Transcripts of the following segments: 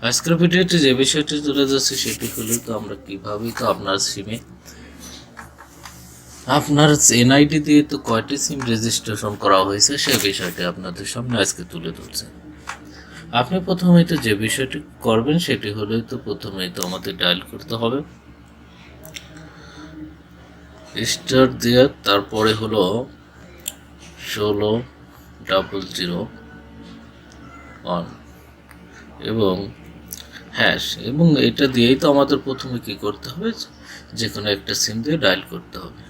আজকের ভিডিওতে যে বিষয়টি তুলে ধরছি সেটি হলো তো আমরা কিভাবে তো আপনার সিমে আপনার এনআইডি দিয়ে তো কয়টি সিম রেজিস্ট্রেশন করা হয়েছে সেই বিষয়টি আপনাদের সামনে আজকে তুলে ধরছে। আপনি প্রথমেই তো যে বিষয়টি করবেন সেটি হলো তো প্রথমেই তো আমাদের ডায়াল করতে হবে স্টার দিয়ে, তারপরে হলো 1600 এবং হ্যাশ, এবং এটা দিয়েই তো আমাদের প্রথমে কি করতে হবে, যে কোনো একটা সিম দিয়ে ডায়াল করতে হবে।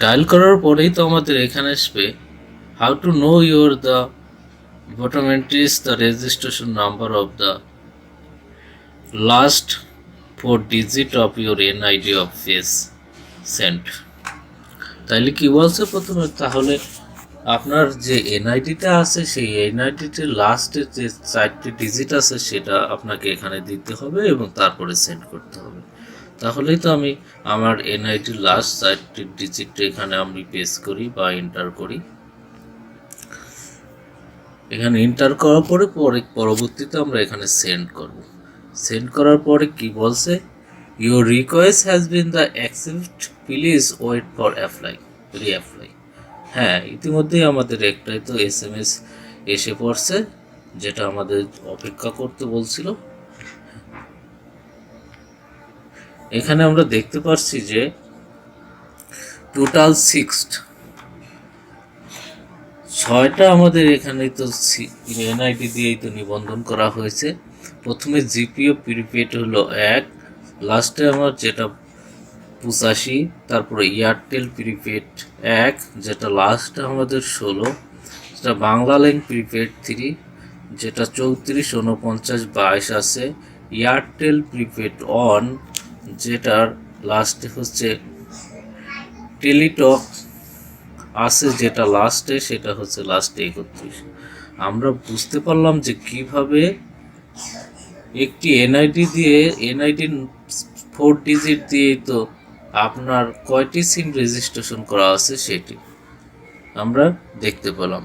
ডায়াল করার পরেই তো আমাদের এখানে আসবে how to know your the bottom entries the registration number of the last 4 digit of your NID of face sent. তাইলে কি বলছে প্রথমে, তাহলে আপনার যে এনআইডিটা আছে সেই এনআইডিটির লাস্টের যে 4টি ডিজিট আছে সেটা আপনাকে এখানে দিতে হবে এবং তারপরে সেন্ড করতে হবে। তাহলেই তো আমি আমার এনআইডির লাস্ট 4টি ডিজিট এখানে আমি পেস্ট করি বা এন্টার করি। এখানে এন্টার করার পরে পরবর্তীতে আমরা এখানে সেন্ড করব। সেন্ড করার পরে কি বলছে, your request has been the accept, please wait for reapply. হ্যাঁ, ইতিমধ্যেই আমাদের একটাই তো SMS এসে পড়ছে, যেটা আমাদের অপেক্ষা করতে বলছিল। এখানে আমরা দেখতে পাচ্ছি যে টোটাল 6টা আমাদের এখানে তো এনআইডি দিয়েই তো নিবন্ধন করা হয়েছে। প্রথমে জিপিও প্রিপেড হলো 1, লাস্টে আমার যেটা 85, তারপরে এয়ারটেল প্রিপেড 1 যেটা লাস্টে আমাদের 16, যেটা বাংলা লিঙ্ক প্রিপেড 3 যেটা 34, 49, 22 আছে, এয়ারটেল প্রিপেড 1 যেটার লাস্টে হচ্ছে টেলিটক আছে, যেটা লাস্টে সেটা হচ্ছে লাস্টে 31। আমরা বুঝতে পারলাম যে কিভাবে একটি এনআইডি দিয়ে, এনআইডি 4 ডিজিট দিয়েই তো আপনার কয়টি সিম রেজিস্ট্রেশন করা আছে সেটি আমরা দেখতে পেলাম।